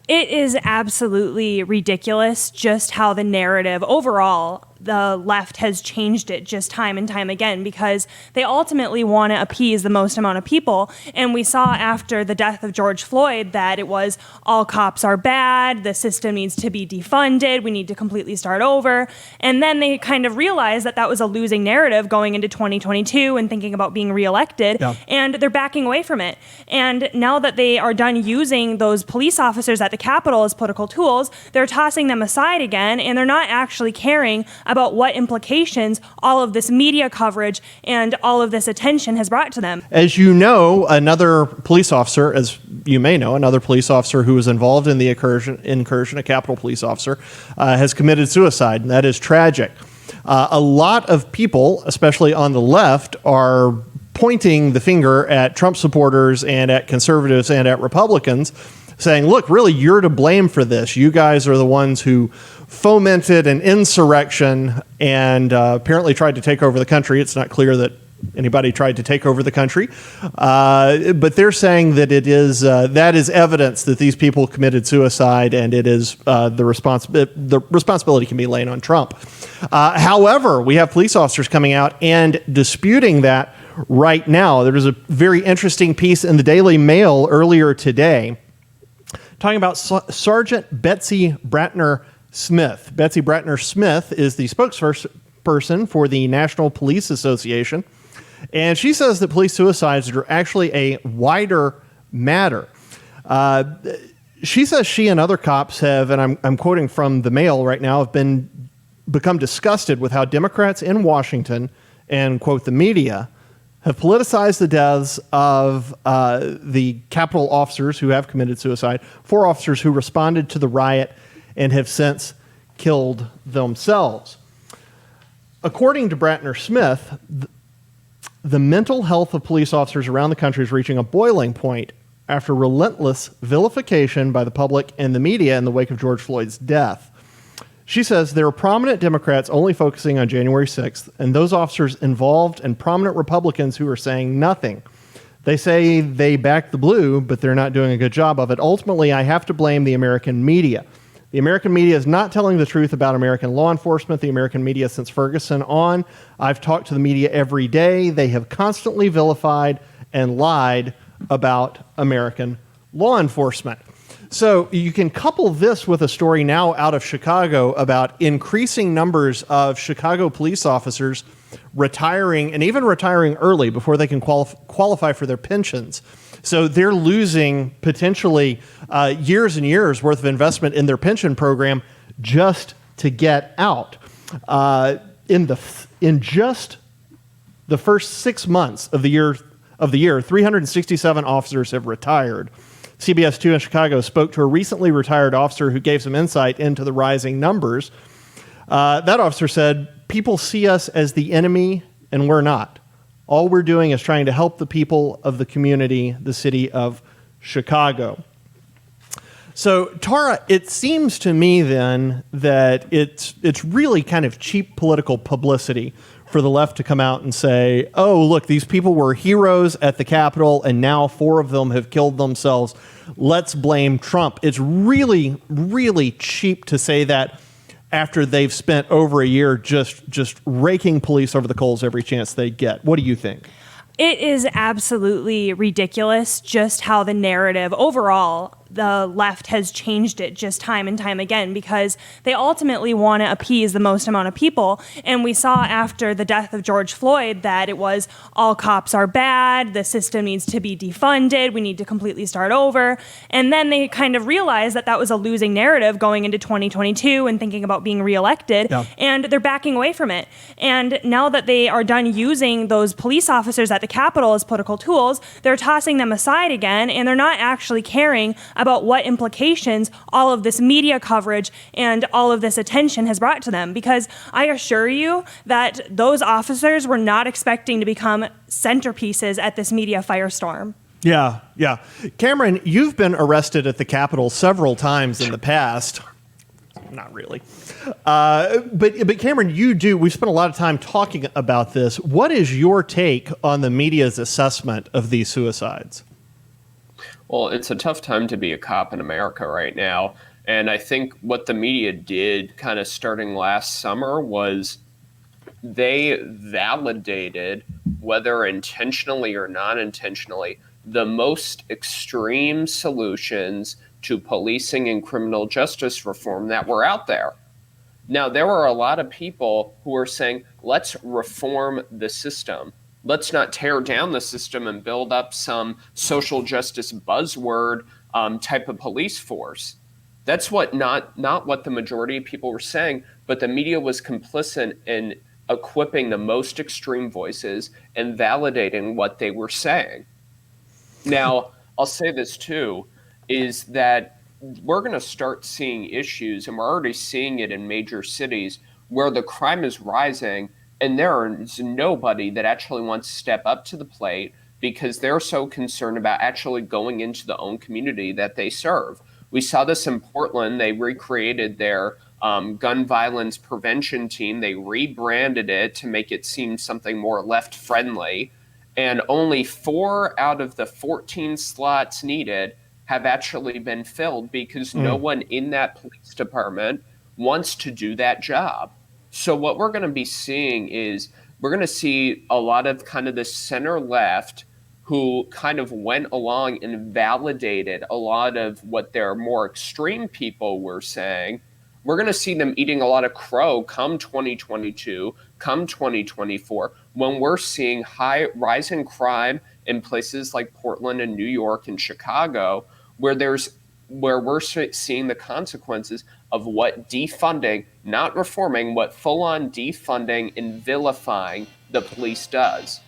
It is absolutely ridiculous just how the narrative overall, the left has changed it just time and time again, because they ultimately want to appease the most amount of people. And we saw after the death of George Floyd that it was all cops are bad, the system needs to be defunded, we need to completely start over. And then they kind of realized that that was a losing narrative going into 2022 and thinking about being reelected. Yeah. And they're backing away from it. And now that they are done using those police officers at the Capitol as political tools, they're tossing them aside again, and they're not actually caring about what implications all of this media coverage and all of this attention has brought to them. As you know, another police officer, as you may know, another police officer who was involved in the incursion, a Capitol police officer, has committed suicide, and that is tragic. A lot of people, especially on the left, are pointing the finger at Trump supporters and at conservatives and at Republicans, saying, look, really, you're to blame for this. You guys are the ones who fomented an insurrection and apparently tried to take over the country. It's not clear that anybody tried to take over the country. But they're saying that it is that is evidence that these people committed suicide, and it is the responsibility can be laid on Trump. However, we have police officers coming out and disputing that right now. There was a very interesting piece in the Daily Mail earlier today talking about Sergeant Betsy Bratton Smith. Betsy Bratton Smith is the spokesperson for the National Police Association, and she says that police suicides are actually a wider matter. She says she and other cops have, and I'm quoting from the Mail right now, have become disgusted with how Democrats in Washington and, quote, the media have politicized the deaths of the Capitol officers who have committed suicide, 4 officers who responded to the riot and have since killed themselves. According to Bratton Smith, the mental health of police officers around the country is reaching a boiling point after relentless vilification by the public and the media in the wake of George Floyd's death. She says there are prominent Democrats only focusing on January 6th, and those officers involved and prominent Republicans who are saying nothing. They say they back the blue, but they're not doing a good job of it. Ultimately, I have to blame the American media. The American media is not telling the truth about American law enforcement. The American media since Ferguson on. I've talked to the media every day. They have constantly vilified and lied about American law enforcement. So you can couple this with a story now out of Chicago about increasing numbers of Chicago police officers retiring, and even retiring early before they can qualify for their pensions. So they're losing potentially years and years worth of investment in their pension program just to get out. In just the first 6 months of the year, 367 officers have retired. CBS 2 in Chicago spoke to a recently retired officer who gave some insight into the rising numbers. That officer said, people see us as the enemy, and we're not. All we're doing is trying to help the people of the community, the city of Chicago. So, Tara, it seems to me then that it's really kind of cheap political publicity for the left to come out and say, oh, look, these people were heroes at the Capitol, and now 4 of them have killed themselves. Let's blame Trump. It's really, really cheap to say that after they've spent over a year just raking police over the coals every chance they get. What do you think? It is absolutely ridiculous just how the narrative overall, the left has changed it just time and time again, because they ultimately want to appease the most amount of people. And we saw after the death of George Floyd that it was all cops are bad, the system needs to be defunded, we need to completely start over. And then they kind of realized that that was a losing narrative going into 2022 and thinking about being reelected. Yeah. And they're backing away from it. And now that they are done using those police officers at the Capitol as political tools, they're tossing them aside again, and they're not actually caring about what implications all of this media coverage and all of this attention has brought to them. Because I assure you that those officers were not expecting to become centerpieces at this media firestorm. Yeah. Cameron, you've been arrested at the Capitol several times in the past. Not really. But Cameron, we spent a lot of time talking about this. What is your take on the media's assessment of these suicides? Well, it's a tough time to be a cop in America right now. And I think what the media did kind of starting last summer was they validated, whether intentionally or not intentionally, the most extreme solutions to policing and criminal justice reform that were out there. Now, there were a lot of people who were saying, let's reform the system. Let's not tear down the system and build up some social justice buzzword type of police force. That's what not what the majority of people were saying, but the media was complicit in equipping the most extreme voices and validating what they were saying. Now, I'll say this too, is that we're going to start seeing issues, and we're already seeing it in major cities where the crime is rising, and there is nobody that actually wants to step up to the plate because they're so concerned about actually going into the own community that they serve. We saw this in Portland. They recreated their gun violence prevention team. They rebranded it to make it seem something more left friendly, and only 4 out of the 14 slots needed have actually been filled because no one in that police department wants to do that job. So what we're going to be seeing is we're going to see a lot of kind of the center left who kind of went along and validated a lot of what their more extreme people were saying. We're going to see them eating a lot of crow come 2022, come 2024, when we're seeing high rising crime in places like Portland and New York and Chicago, where we're seeing the consequences of what defunding, not reforming, what full on defunding and vilifying the police does.